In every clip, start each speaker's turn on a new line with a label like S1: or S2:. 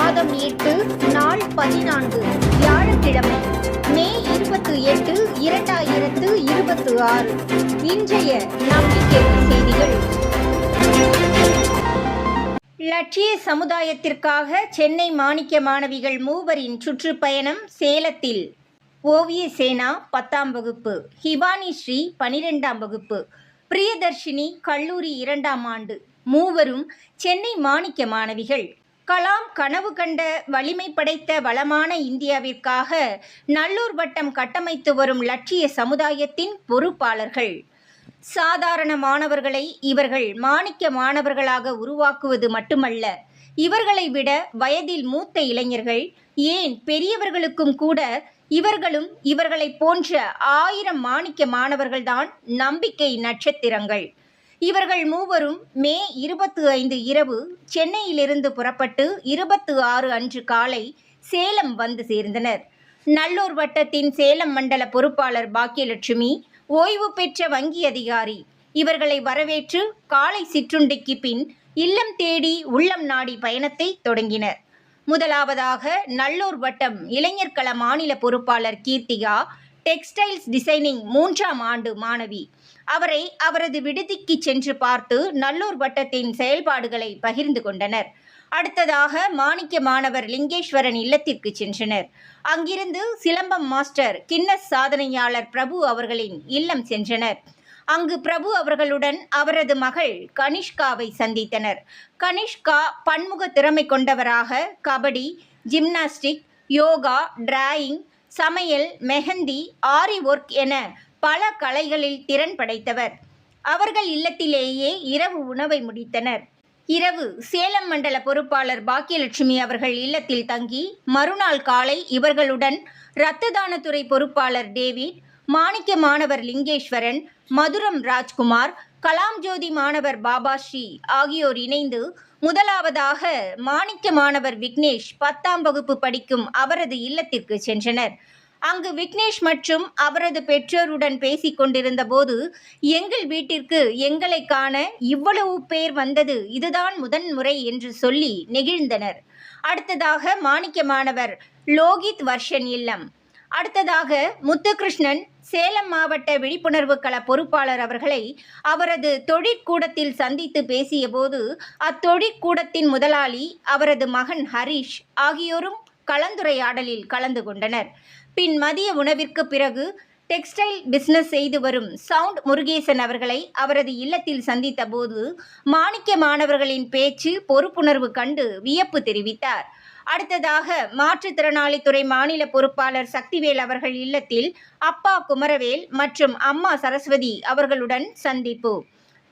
S1: மாதம் 8 நாள் 14 வியாழக்கிழமை மே 28, 2026. இன்றைய நம்பிக்கை செய்திகள். லட்சிய சமுதாயத்திற்காக சென்னை மாணிக்க மாணவிகள் மூவரின் சுற்றுப்பயணம் சேலத்தில். ஓவிய சேனா 10ஆம் வகுப்பு, ஹிவானி ஸ்ரீ 12ஆம் வகுப்பு, பிரியதர்ஷினி கல்லூரி 2ஆம் ஆண்டு மூவரும் சென்னை மாணிக்க மாணவிகள். கலாம் கனவு கண்ட வலிமை படைத்த வளமான இந்தியாவிற்காக நல்லூர் வட்டம் கட்டமைத்து வரும் லட்சிய சமுதாயத்தின் பொறுப்பாளர்கள். சாதாரண மாணவர்களை இவர்கள் மாணிக்க மாணவர்களாக உருவாக்குவது மட்டுமல்ல, இவர்களை விட வயதில் மூத்த இளைஞர்கள், ஏன் பெரியவர்களுக்கும் கூட இவர்களும் இவர்களை போன்ற 1000 மாணிக்க மாணவர்கள்தான் நம்பிக்கை நட்சத்திரங்கள். இவர்கள் மூவரும் மே 25 இரவு சென்னையிலிருந்து புறப்பட்டு 26 அன்று காலை சேலம் வந்து சேர்ந்தனர். நல்லூர் வட்டத்தின் சேலம் மண்டல பொறுப்பாளர் பாக்கியலட்சுமி ஓய்வு பெற்ற வங்கி அதிகாரி இவர்களை வரவேற்று காலை சிற்றுண்டிக்கு பின் இல்லம் தேடி உள்ளம் நாடி பயணத்தை தொடங்கினர். முதலாவதாக நல்லூர் வட்டம் இளைஞர் கள மாநில பொறுப்பாளர் கீர்த்திகா, டெக்ஸ்டைல்ஸ் டிசைனிங் 3ஆம் ஆண்டு மாணவி. அவரை அவரது விடுதிக்கு சென்று பார்த்து நல்லூர் வட்டத்தின் செயல்பாடுகளை பகிர்ந்து கொண்டனர். அடுத்ததாக மாணிக்க மாணவர் லிங்கேஸ்வரன் இல்லத்திற்கு சென்றனர். அங்கிருந்து சிலம்பம் மாஸ்டர் கின்னஸ் சாதனையாளர் பிரபு அவர்களின் இல்லம் சென்றனர். அங்கு பிரபு அவர்களுடன் அவரது மகள் கனிஷ்காவை சந்தித்தனர். கனிஷ்கா பன்முக திறமை கொண்டவராக கபடி, ஜிம்னாஸ்டிக், யோகா, டிராயிங், சமையல், மெஹந்தி, ஆரி ஒர்க் என பல கலைகளில் திறன் படைத்தவர். அவர்கள் இல்லத்திலேயே இரவு உணவை முடித்தனர். இரவு சேலம் மண்டல பொறுப்பாளர் பாக்கியலட்சுமி அவர்கள் இல்லத்தில் தங்கி மறுநாள் காலை இவர்களுடன் இரத்த தானத்துறை பொறுப்பாளர் டேவிட், மாணிக்க மாணவர் லிங்கேஸ்வரன், மதுரம் ராஜ்குமார், கலாம் ஜோதி மாணவர் பாபாஸ்ரீ ஆகியோர் இணைந்து முதலாவதாக மாணிக்க மாணவர் விக்னேஷ் 10ஆம் வகுப்பு படிக்கும் அவரது இல்லத்திற்கு சென்றனர். அங்கு விக்னேஷ் மற்றும் அவரது பெற்றோருடன் பேசிக் கொண்டிருந்த போது, எங்கள் வீட்டிற்கு எங்களை காண இவ்வளவு பேர் வந்தது இதுதான் முதன்முறை என்று சொல்லி நெகிழ்ந்தனர். அடுத்ததாக மாணிக்க மாணவர் லோகித் வர்ஷன் இல்லம். அடுத்ததாக முத்துகிருஷ்ணன் சேலம் மாவட்ட விழிப்புணர்வு கள பொறுப்பாளர் அவர்களை அவரது தொழிற்கூடத்தில் சந்தித்து பேசிய போது, அத்தொழிற்கூடத்தின் முதலாளி அவரது மகன் ஹரிஷ் ஆகியோரும் கலந்துரையாடலில் கலந்து கொண்டனர். பின் மதிய உணவிற்கு பிறகு டெக்ஸ்டைல் பிசினஸ் செய்து வரும் சவுண்ட் முருகேசன் அவர்களை அவரது இல்லத்தில் சந்தித்த போது மாணிக்க மாணவர்களின் பேச்சு, பொறுப்புணர்வு கண்டு வியப்பு தெரிவித்தார். அடுத்ததாக மாற்றுத்திறனாளித்துறை மாநில பொறுப்பாளர் சக்திவேல் அவர்கள் இல்லத்தில் அப்பா குமரவேல் மற்றும் அம்மா சரஸ்வதி அவர்களுடன் சந்திப்பு.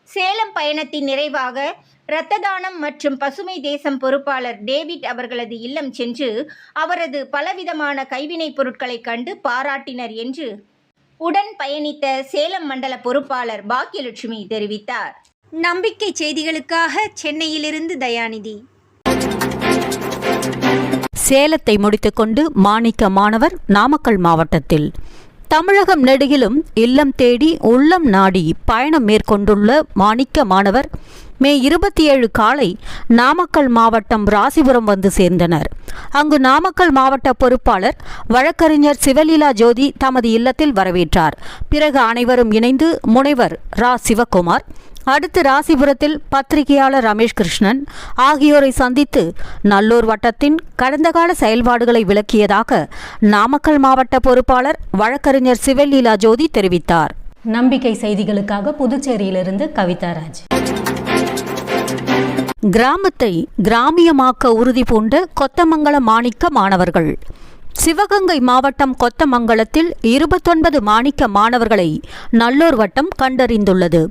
S1: சேலம் பயணத்தின் நிறைவாக இரத்த தானம் மற்றும் பசுமை தேசம் பொறுப்பாளர் டேவிட் அவர்களது இல்லம் சென்று அவரது பலவிதமான கைவினைப் பொருட்களை கண்டு பாராட்டினர் என்று உடன் பயணித்த சேலம் மண்டல பொறுப்பாளர் பாக்கியலட்சுமி தெரிவித்தார். நம்பிக்கை செய்திகளுக்காக சென்னையிலிருந்து தயாநிதி.
S2: சேலத்தை முடித்துக்கொண்டு மாணிக்க மாணவர் நாமக்கல் மாவட்டத்தில். தமிழகம் நெடுகிலும் இல்லம் தேடி உள்ளம் நாடி பயணம் மேற்கொண்டுள்ள மாணிக்க மாணவர் மே 27 காலை நாமக்கல் மாவட்டம் ராசிபுரம் வந்து சேர்ந்தனர். அங்கு நாமக்கல் மாவட்ட பொறுப்பாளர் வழக்கறிஞர் சிவலீலா ஜோதி தமது இல்லத்தில் வரவேற்றார். பிறகு அனைவரும் இணைந்து முனைவர் ரா சிவகுமார், அடுத்து ராசிபுரத்தில் பத்திரிகையாளர் ரமேஷ் கிருஷ்ணன் ஆகியோரை சந்தித்து நல்லூர் வட்டத்தின் கடந்த கால செயல்பாடுகளை விளக்கியதாக நாமக்கல் மாவட்ட பொறுப்பாளர் வழக்கறிஞர் சிவலீலா ஜோதி தெரிவித்தார்.
S3: நம்பிக்கை செய்திகளுக்காக புதுச்சேரியிலிருந்து கவிதாராஜ்.
S2: கிராமத்தை கிராமியமாக்க உறுதி பூண்ட கொத்தமங்கலம் மாணிக்க மாணவர்கள். சிவகங்கை மாவட்டம் கொத்தமங்கலத்தில் 29 மாணிக்க மாணவர்களை நல்லூர் வட்டம் கண்டறிந்துள்ளது.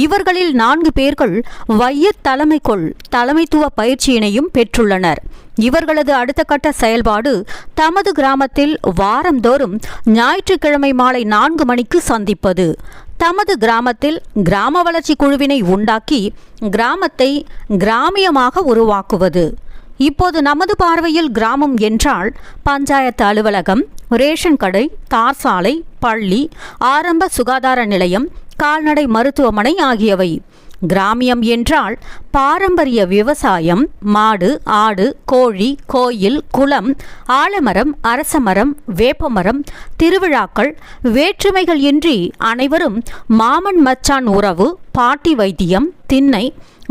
S2: இவர்களில் 4 பேர்கள் வையத் தலைமைக்குள் தலைமைத்துவ பயிற்சியினையும் பெற்றுள்ளனர். இவர்களது அடுத்த கட்ட செயல்பாடு தமது கிராமத்தில் வாரந்தோறும் ஞாயிற்றுக்கிழமை மாலை 4 மணிக்கு சந்திப்பது. தமது கிராமத்தில் கிராம வளர்ச்சி குழுவினை உண்டாக்கி கிராமத்தை கிராமியமாக உருவாக்குவது. இப்போது நமது பார்வையில் கிராமம் என்றால் பஞ்சாயத்து அலுவலகம், ரேஷன் கடை, தார் சாலை, பள்ளி, ஆரம்ப சுகாதார நிலையம், கால்நடை மருத்துவமனை ஆகியவை. கிராமியம் என்றால் பாரம்பரிய விவசாயம், மாடு, ஆடு, கோழி, கோயில், குளம், ஆலமரம், அரசமரம், வேப்பமரம், திருவிழாக்கள், வேற்றுமைகள் இன்றி அனைவரும் மாமன் மச்சான் உறவு, பாட்டி வைத்தியம், திண்ணை,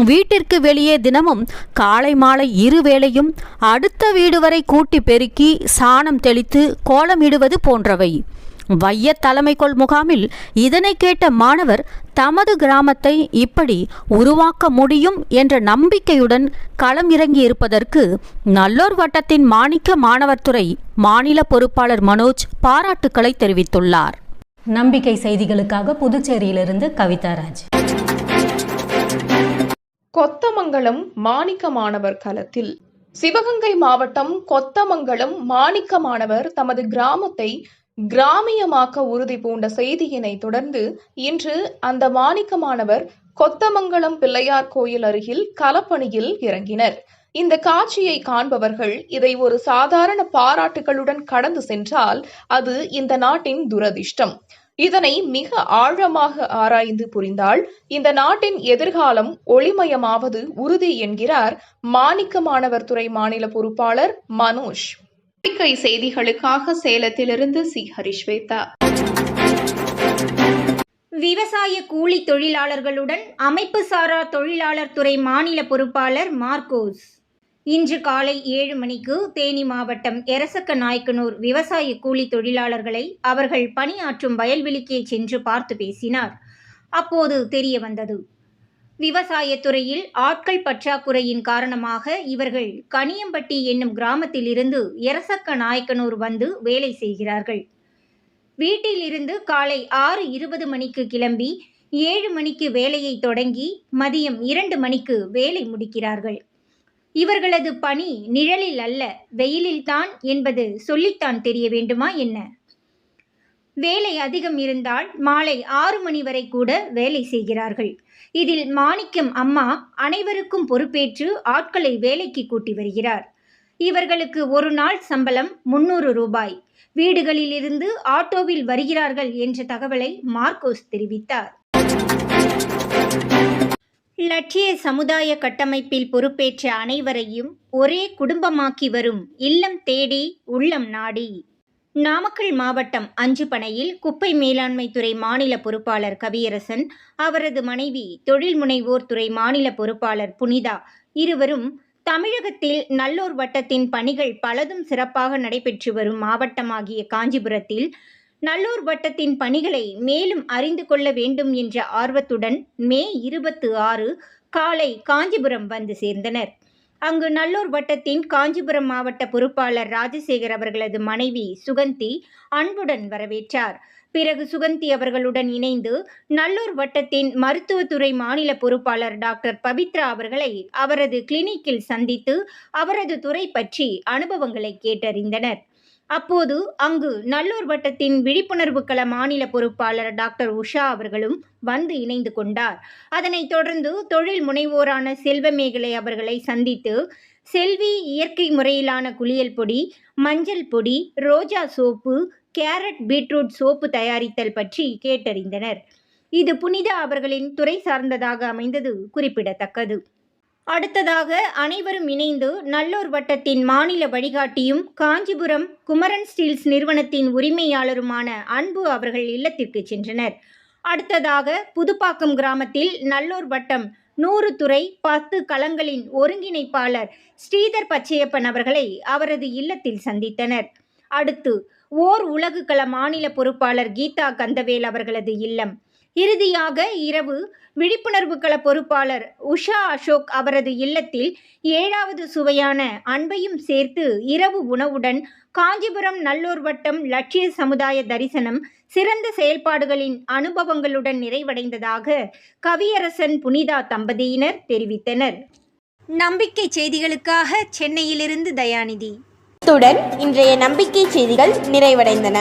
S2: வீட்டிற்கு வெளியே தினமும் காலை மாலை இருவேளையும் அடுத்த வீடு வரை கூட்டி பெருக்கி சாணம் தெளித்து கோலமிடுவது போன்றவை. வைய தலைமைக்கொள் முகாமில் இதனை கேட்ட மாணவர் தமது கிராமத்தை இப்படி உருவாக்க முடியும் என்ற நம்பிக்கையுடன் களம் இறங்கியிருப்பதற்கு நல்லூர் வட்டத்தின் மாணிக்க மாணவர் துறை மாநில பொறுப்பாளர் மனோஜ் பாராட்டுக்களை தெரிவித்துள்ளார்.
S3: நம்பிக்கை செய்திகளுக்காக புதுச்சேரியிலிருந்து கவிதாராஜ்.
S4: கொத்தமங்கலம் மாணிக்க மாணவர் களத்தில். சிவகங்கை மாவட்டம் கொத்தமங்கலம் மாணிக்க மாணவர் தமது கிராமத்தை கிராமியமாக்க உறுதி பூண்ட செய்தியினை தொடர்ந்து இன்று அந்த மாணிக்க மாணவர் கொத்தமங்கலம் பிள்ளையார் கோயில் அருகில் களப்பணியில் இறங்கினர். இந்த காட்சியை காண்பவர்கள் இதை ஒரு சாதாரண பாராட்டுகளுடன் கடந்து சென்றால் அது இந்த நாட்டின் துரதிர்ஷ்டம். இதனை மிக ஆழமாக ஆராய்ந்து புரிந்தால் இந்த நாட்டின் எதிர்காலம் ஒளிமயமாவது உறுதி என்கிறார் மாணிக்க மாணவர் துறை மாநில பொறுப்பாளர் மனோஜ். நம்பிக்கை செய்திகளுக்காக சேலத்திலிருந்து சி. ஹரிஸ்வேதா.
S1: விவசாய கூலி தொழிலாளர்களுடன் அமைப்பு சாரா தொழிலாளர் துறை மாநில பொறுப்பாளர் மார்கோஸ் இன்று காலை 7 மணிக்கு தேனி மாவட்டம் எரசக்க நாயக்கனூர் விவசாய கூலி தொழிலாளர்களை அவர்கள் பணியாற்றும் வயல்வெளிக்கே சென்று பார்த்து பேசினார். அப்போது தெரிய வந்தது, விவசாயத்துறையில் ஆட்கள் பற்றாக்குறையின் காரணமாக இவர்கள் கனியம்பட்டி என்னும் கிராமத்தில் இருந்து எரசக்க நாயக்கனூர் வந்து வேலை செய்கிறார்கள். வீட்டில் இருந்து காலை 6:20 மணிக்கு கிளம்பி 7 மணிக்கு வேலையை தொடங்கி மதியம் 2 மணிக்கு வேலை முடிக்கிறார்கள். இவர்களது பணி நிழலில் அல்ல, வெயிலில்தான் என்பது சொல்லித்தான் தெரிய வேண்டுமா என்ன? வேலை அதிகம் இருந்தால் மாலை 6 மணி வரை கூட வேலை செய்கிறார்கள். இதில் மாணிக்கம் அம்மா அனைவருக்கும் பொறுப்பேற்று ஆட்களை வேலைக்கு கூட்டி வருகிறார். இவர்களுக்கு ஒரு நாள் சம்பளம் 300 ரூபாய். வீடுகளிலிருந்து ஆட்டோவில் வருகிறார்கள் என்ற தகவலை மார்கோஸ் தெரிவித்தார். லட்சிய சமுதாய கட்டமைப்பில் பொறுப்பேற்ற அனைவரையும் ஒரே குடும்பமாக்கி வரும் இல்லம் தேடி உள்ளம் நாடி. நாமக்கல் மாவட்டம் அஞ்சுப்பனையில் குப்பை மேலாண்மை துறை மாநில பொறுப்பாளர் கவியரசன், அவரது மனைவி தொழில் முனைவோர் துறை மாநில பொறுப்பாளர் புனிதா இருவரும் தமிழகத்தில் நல்லூர் வட்டத்தின் பணிகள் பலதும் சிறப்பாக நடைபெற்று வரும் மாவட்டமாகிய காஞ்சிபுரத்தில் நல்லூர் வட்டத்தின் பணிகளை மேலும் அறிந்து கொள்ள வேண்டும் என்ற ஆர்வத்துடன் மே 26 காலை காஞ்சிபுரம் வந்து சேர்ந்தனர். அங்கு நல்லூர் வட்டத்தின் காஞ்சிபுரம் மாவட்ட பொறுப்பாளர் ராஜசேகர் அவர்களது மனைவி சுகந்தி அன்புடன் வரவேற்றார். பிறகு சுகந்தி அவர்களுடன் இணைந்து நல்லூர் வட்டத்தின் மருத்துவத்துறை மாநில பொறுப்பாளர் டாக்டர் பவித்ரா அவர்களை அவரது கிளினிக்கில் சந்தித்து அவரது துறை பற்றி அனுபவங்களை கேட்டறிந்தனர். அப்போது அங்கு நல்லூர் வட்டத்தின் விழிப்புணர்வு கள மாநில பொறுப்பாளர் டாக்டர் உஷா அவர்களும் வந்து இணைந்து கொண்டார். அதனைத் தொடர்ந்து தொழில் முனைவோரான செல்வமேகலை அவர்களை சந்தித்து செல்வி இயற்கை முறையிலான குளியல் பொடி, மஞ்சள் பொடி, ரோஜா சோப்பு, கேரட் பீட்ரூட் சோப்பு தயாரித்தல் பற்றி கேட்டறிந்தனர். இது புனிதா அவர்களின் துறை சார்ந்ததாக அமைந்தது குறிப்பிடத்தக்கது. அடுத்ததாக அனைவரும் இணைந்து நல்லூர் வட்டத்தின் மாநில வழிகாட்டியும் காஞ்சிபுரம் குமரன் ஸ்டீல்ஸ் நிறுவனத்தின் உரிமையாளருமான அன்பு அவர்கள் இல்லத்திற்கு சென்றனர். அடுத்ததாக புதுப்பாக்கம் கிராமத்தில் நல்லூர் வட்டம் 100 துறை 10 களங்களின் ஒருங்கிணைப்பாளர் ஸ்ரீதர் பச்சையப்பன் அவர்களை அவரது இல்லத்தில் சந்தித்தனர். அடுத்து ஓர் உலகு கள மாநில பொறுப்பாளர் கீதா கந்தவேல் அவர்களது இல்லம். இறுதியாக இரவு விழிப்புணர்வு கள பொறுப்பாளர் உஷா அசோக் அவரது இல்லத்தில் 7வது சுவையான அன்பையும் சேர்த்து இரவு உணவுடன் காஞ்சிபுரம் நல்லூர் வட்டம் லட்சிய சமுதாய தரிசனம் சிறந்த செயல்பாடுகளின் அனுபவங்களுடன் நிறைவடைந்ததாக கவியரசன் புனிதா தம்பதியினர் தெரிவித்தனர். நம்பிக்கை செய்திகளுக்காக சென்னையிலிருந்து தயாநிதி.
S5: இத்துடன் இன்றைய நம்பிக்கை செய்திகள் நிறைவடைந்தன.